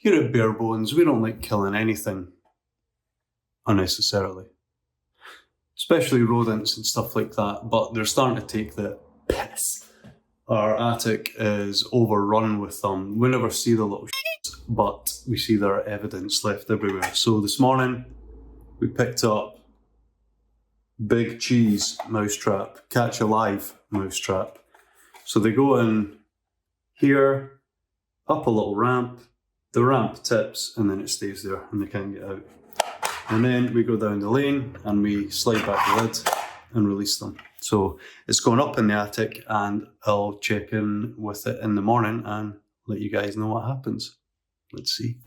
Here at Bare Bones, we don't like killing anything unnecessarily, especially rodents and stuff like that, but they're starting to take the piss. Our attic is overrun with them. We never see the little shit, but we see their evidence left everywhere. So this morning, we picked up big cheese mousetrap, catch alive mousetrap. So they go in here, up a little ramp, the ramp tips, and then it stays there and they can't get out. And then we go down the lane and we slide back the lid and release them. So it's going up in the attic and I'll check in with it in the morning and let you guys know what happens. Let's see.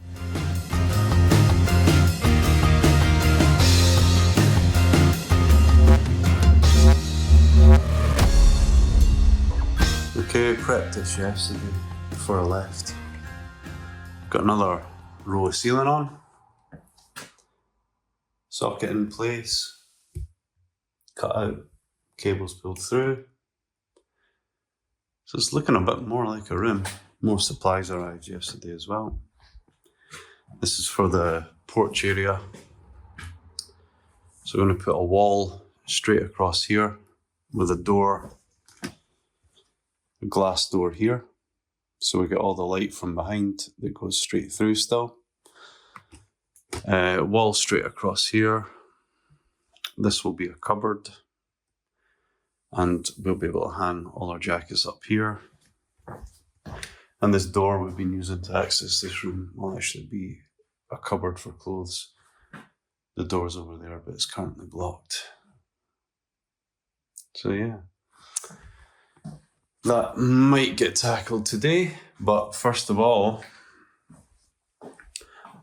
Okay, prepped it yesterday before I left. Got another row of ceiling on. Socket in place. Cut out. Cables pulled through. So it's looking a bit more like a room. More supplies arrived yesterday as well. This is for the porch area. So we're going to put a wall straight across here with a door, a glass door here. So we get all the light from behind that goes straight through still. Wall straight across here. This will be a cupboard. And we'll be able to hang all our jackets up here. And this door we've been using to access this room will actually be a cupboard for clothes. The door's over there, but it's currently blocked. So yeah. That might get tackled today, but first of all,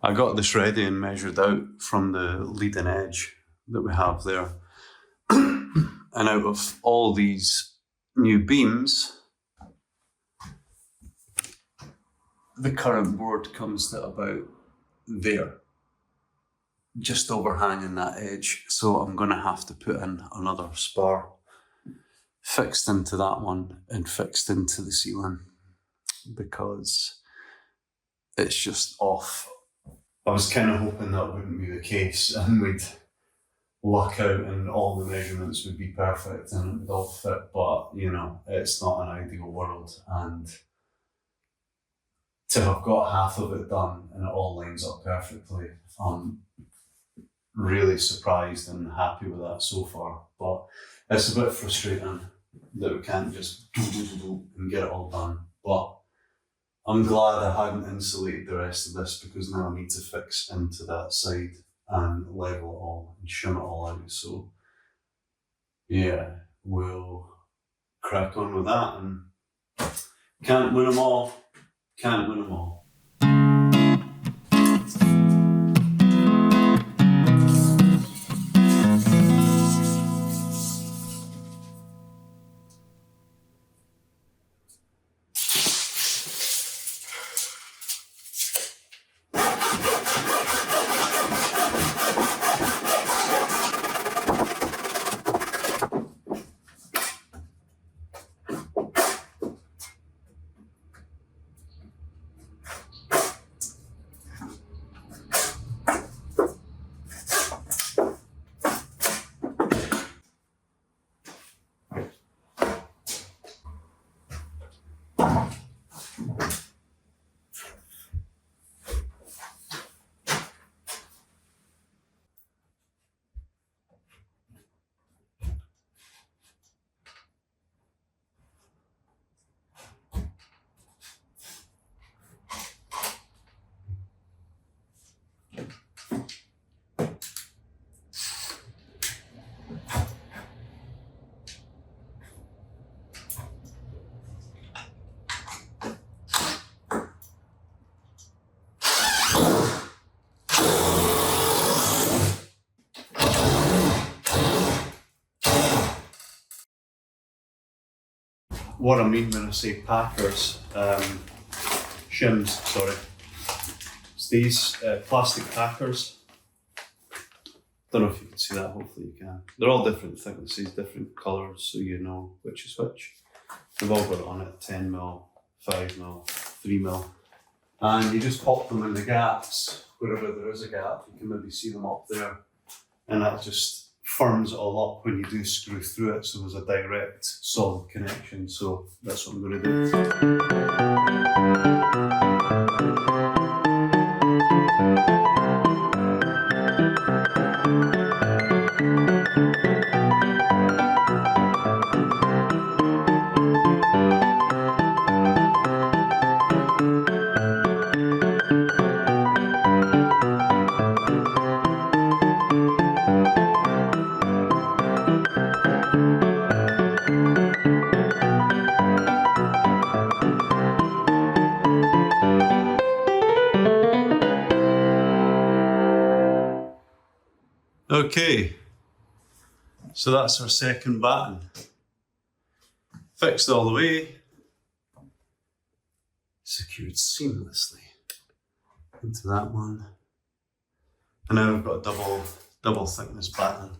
I got this ready and measured out from the leading edge that we have there. And out of all these new beams, the current board comes to about there, just overhanging that edge. So I'm going to have to put in another spar fixed into that one and fixed into the ceiling because it's just off. I was kind of hoping that wouldn't be the case and we'd luck out and all the measurements would be perfect and it would all fit, but you know, it's not an ideal world, and to have got half of it done and it all lines up perfectly, I'm really surprised and happy with that so far. But it's a bit frustrating that we can't just and get it all done, but I'm glad I hadn't insulated the rest of this because now I need to fix into that side and level it all and shim it all out. So yeah, we'll crack on with that, and can't win them all. Can't win them all. What I mean when I say packers, shims, sorry. It's these plastic packers. Don't know if you can see that, hopefully you can. They're all different thicknesses, different colours, so you know which is which. They've all got it on it, 10mm, 5mm, 3mm. and you just pop them in the gaps, wherever there is a gap. You can maybe see them up there, and that just firms it all up when you do screw through it, so there's a direct solid connection. So that's what I'm going to do. Okay, so that's our second batten. Fixed all the way, secured seamlessly into that one. And now we've got a double thickness batten.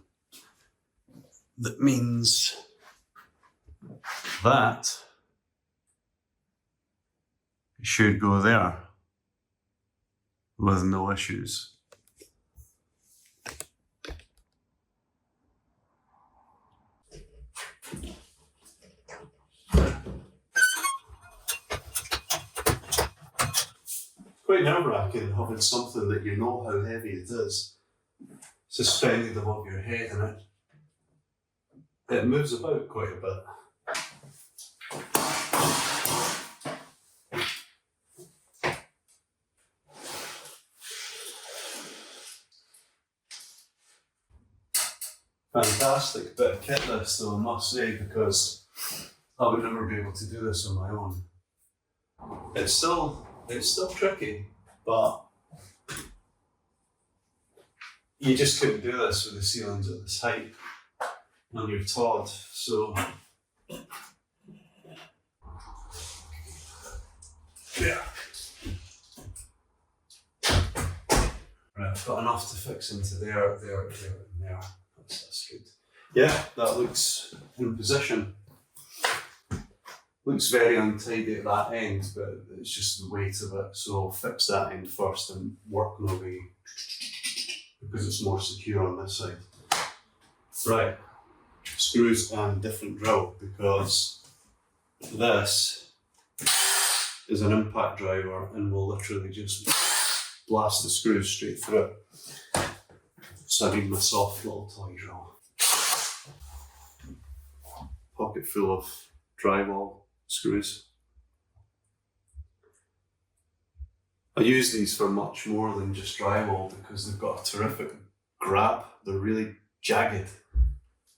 That means that it should go there with no issues. Quite nerve-wracking having something that you know how heavy it is suspended above your head, and it moves about quite a bit. Fantastic bit of kit this, though, I must say, because I would never be able to do this on my own. It's still tricky, but you just couldn't do this with the ceilings at this height on your Todd, so yeah. Right, I've got enough to fix into there, and there. That's good. Yeah, that looks in position. Looks very untidy at that end, but it's just the weight of it. So I'll fix that end first and work my way, because it's more secure on this side. Right, screws and different drill, because this is an impact driver and will literally just blast the screws straight through it. So I need my soft little toy drill. Pocket full of drywall screws. I use these for much more than just drywall because they've got a terrific grab. They're really jagged.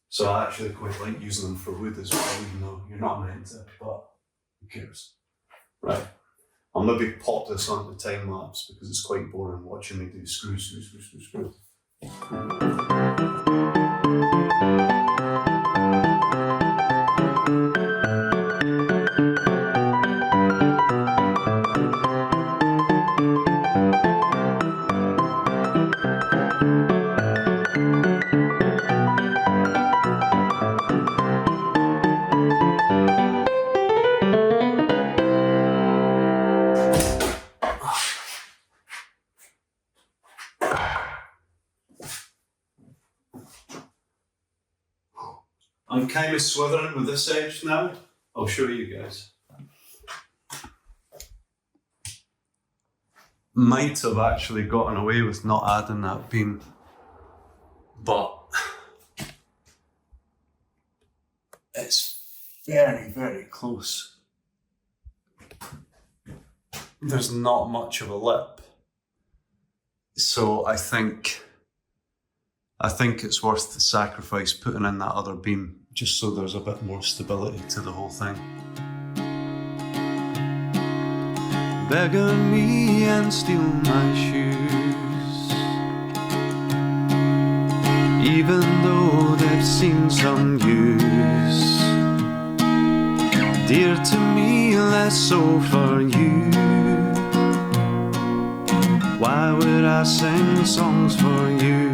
So I actually quite like using them for wood as well, even though you're not meant to, but who cares? Right, I'll maybe pop this onto time lapse because it's quite boring watching me do screw. I'm kind of swithering with this edge now. I'll show you guys. Might have actually gotten away with not adding that beam, but it's very, very close. There's not much of a lip. So I think it's worth the sacrifice putting in that other beam, just so there's a bit more stability to the whole thing. Beg on me and steal my shoes, even though they've seen some use. Dear to me, less so for you. Why would I sing songs for you?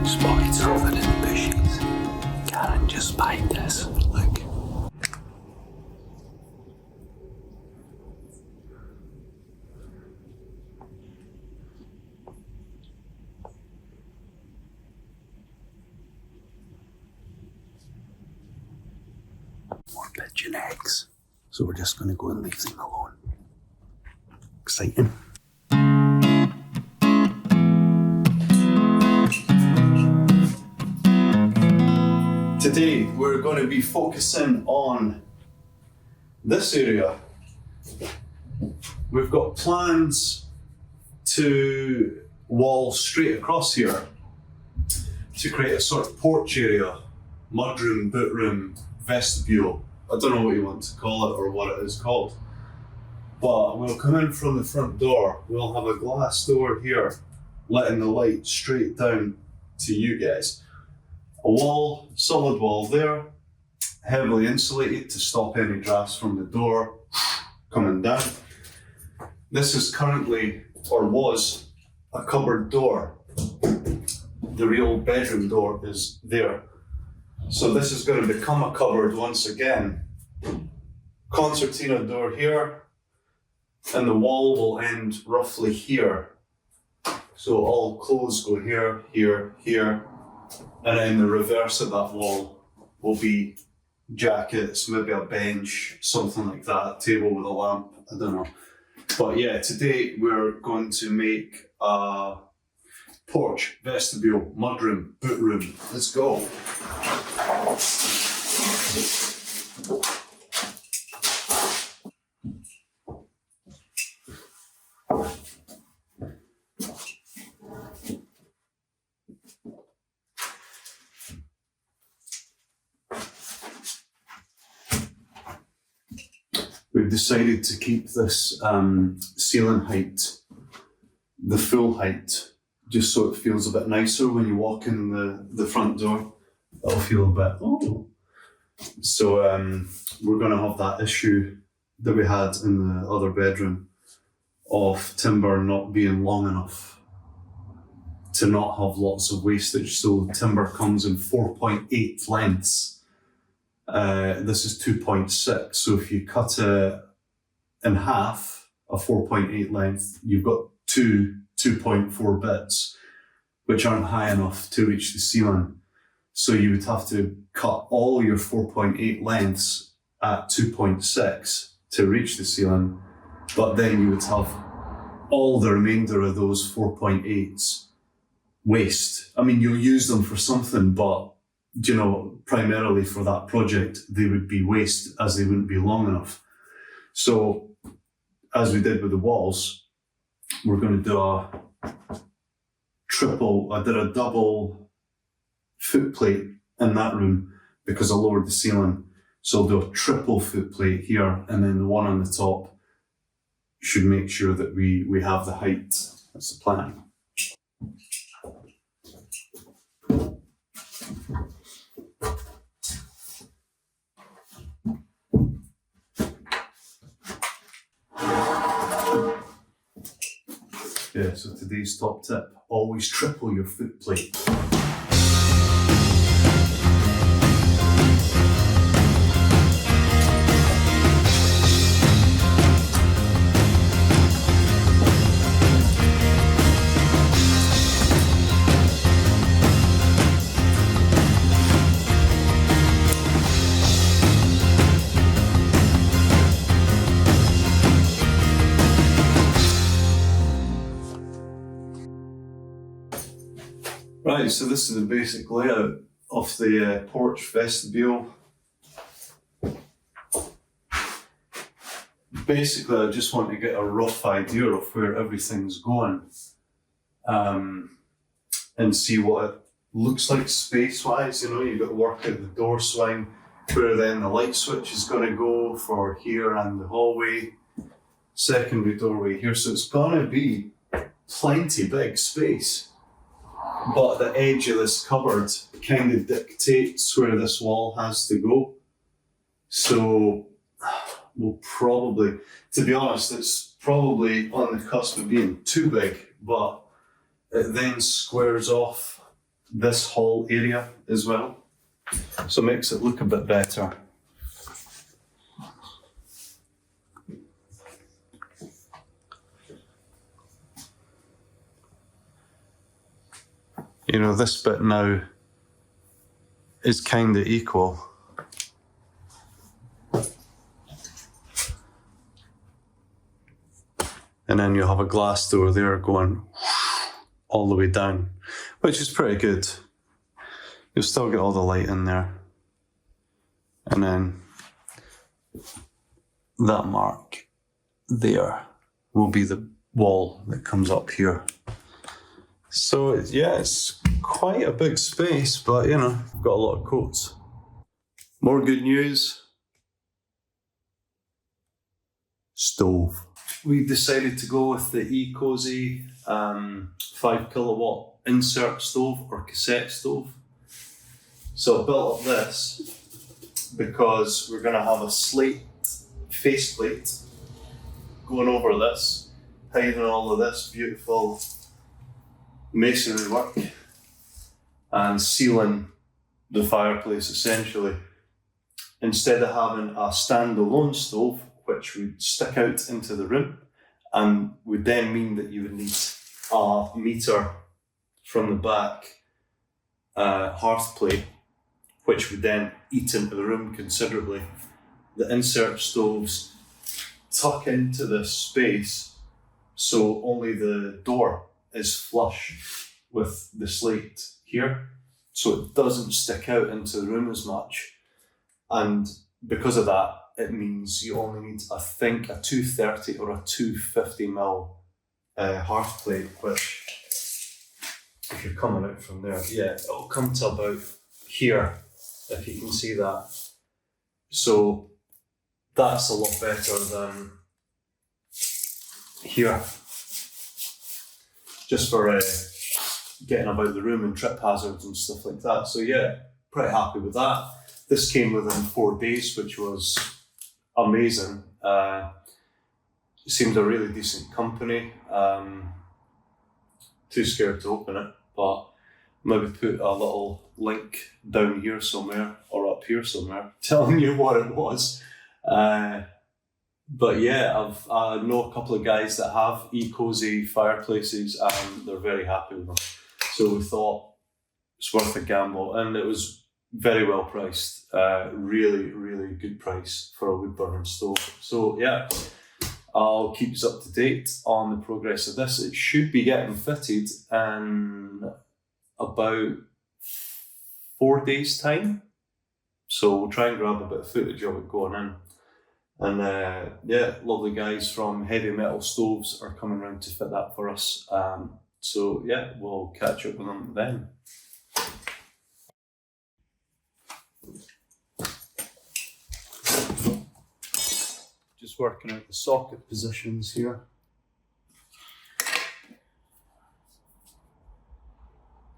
Spotted something in the bushes. Karen, just bite this. Look. pigeon eggs. So we're just going to go and leave them alone. Exciting. Today we're going to be focusing on this area. We've got plans to wall straight across here to create a sort of porch area, mudroom, bootroom, vestibule. I don't know what you want to call it or what it is called. But we'll come in from the front door. We'll have a glass door here, letting the light straight down to you guys. A wall, solid wall there, heavily insulated to stop any drafts from the door coming down. This is currently, or was, a cupboard door. The real bedroom door is there. So this is going to become a cupboard once again. Concertina door here, and the wall will end roughly here. So all clothes go here, here, here, and then the reverse of that wall will be jackets, maybe a bench, something like that, table with a lamp, I don't know. But yeah, today we're going to make a porch, vestibule, mudroom, bootroom. Let's go. We've decided to keep this ceiling height, the full height, just so it feels a bit nicer when you walk in the front door. It'll feel a bit, oh. So we're going to have that issue that we had in the other bedroom of timber not being long enough to not have lots of wastage. So timber comes in 4.8 lengths. This is 2.6. So if you cut it in half, a 4.8 length, you've got 2.4 bits, which aren't high enough to reach the ceiling. So you would have to cut all your 4.8 lengths at 2.6 to reach the ceiling, but then you would have all the remainder of those 4.8s waste. I mean, you'll use them for something, but you know, primarily for that project, they would be waste as they wouldn't be long enough. So as we did with the walls, we're going to do I did a double footplate in that room because I lowered the ceiling. So I'll do a triple footplate here, and then the one on the top should make sure that we have the height. That's the plan. Yeah, so today's top tip, always triple your footplate. Right, so this is the basic layout of the porch vestibule. Basically, I just want to get a rough idea of where everything's going and see what it looks like space-wise. You know, you've got to work out the door swing, where then the light switch is going to go for here and the hallway, secondary doorway here. So it's going to be plenty big space. But the edge of this cupboard kind of dictates where this wall has to go. So we'll probably, to be honest, it's probably on the cusp of being too big, but it then squares off this whole area as well. So it makes it look a bit better. You know, this bit now is kind of equal. And then you'll have a glass door there going all the way down, which is pretty good. You'll still get all the light in there. And then that mark there will be the wall that comes up here. So yeah, it's quite a big space, but you know, we've got a lot of coats. More good news. Stove. We decided to go with the Ecozy 5 kilowatt insert stove or cassette stove. So I built up this because we're going to have a slate faceplate going over this, hiding all of this beautiful masonry work and sealing the fireplace essentially. Instead of having a standalone stove, which would stick out into the room and would then mean that you would need a meter from the back hearth plate, which would then eat into the room considerably. The insert stoves tuck into this space so only the door is flush with the slate here, so it doesn't stick out into the room as much. And because of that, it means you only need, I think, a 230 or a 250mm hearth plate, which, if you're coming out from there, yeah, it'll come to about here, if you can see that. So that's a lot better than here, just for getting about the room and trip hazards and stuff like that. So yeah, pretty happy with that. This came within 4 days, which was amazing. It seemed a really decent company. Too scared to open it, but maybe put a little link down here somewhere or up here somewhere telling you what it was. But yeah, I know a couple of guys that have Ecozy fireplaces and they're very happy with them. So we thought it's worth a gamble, and it was very well priced. Really, really good price for a wood burning stove. So yeah, I'll keep you up to date on the progress of this. It should be getting fitted in about 4 days' time. So we'll try and grab a bit of footage of it going in. And yeah, lovely guys from Heavy Metal Stoves are coming around to fit that for us. So yeah, we'll catch up with them then. Just working out the socket positions here.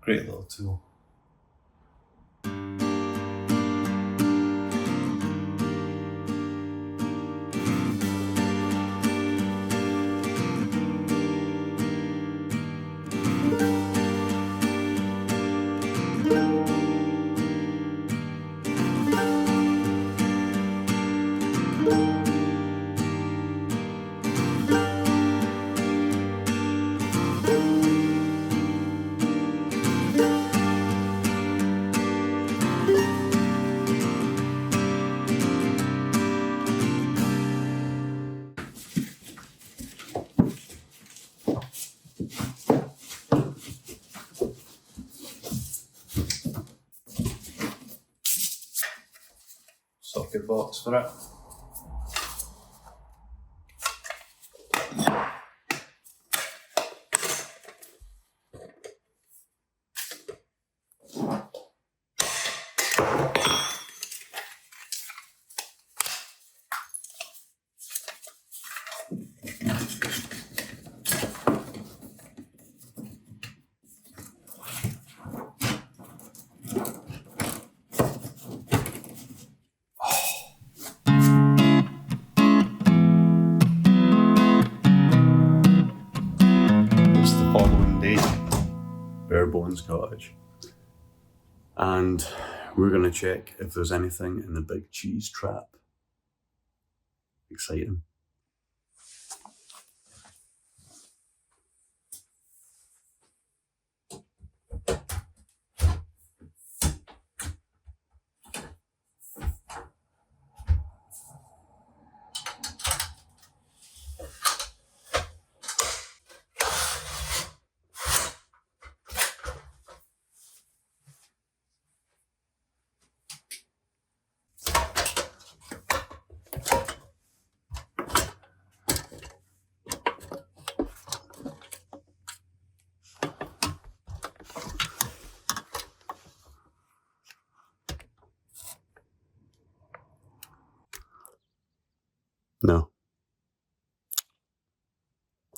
Great little tool. Socket box for it. Bare Bones Cottage, and we're going to check if there's anything in the big cheese trap. Exciting.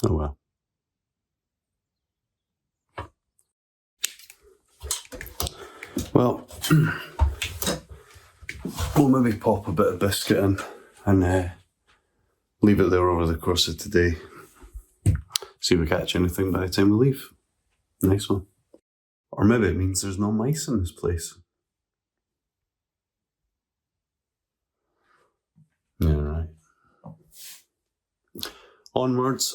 Oh well. Well, we'll maybe pop a bit of biscuit in and leave it there over the course of today. See if we catch anything by the time we leave. Nice one. Or maybe it means there's no mice in this place. Yeah, right. Onwards.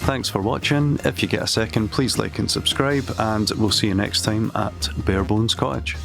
Thanks for watching. If you get a second, please like and subscribe, and we'll see you next time at Bare Bones Cottage.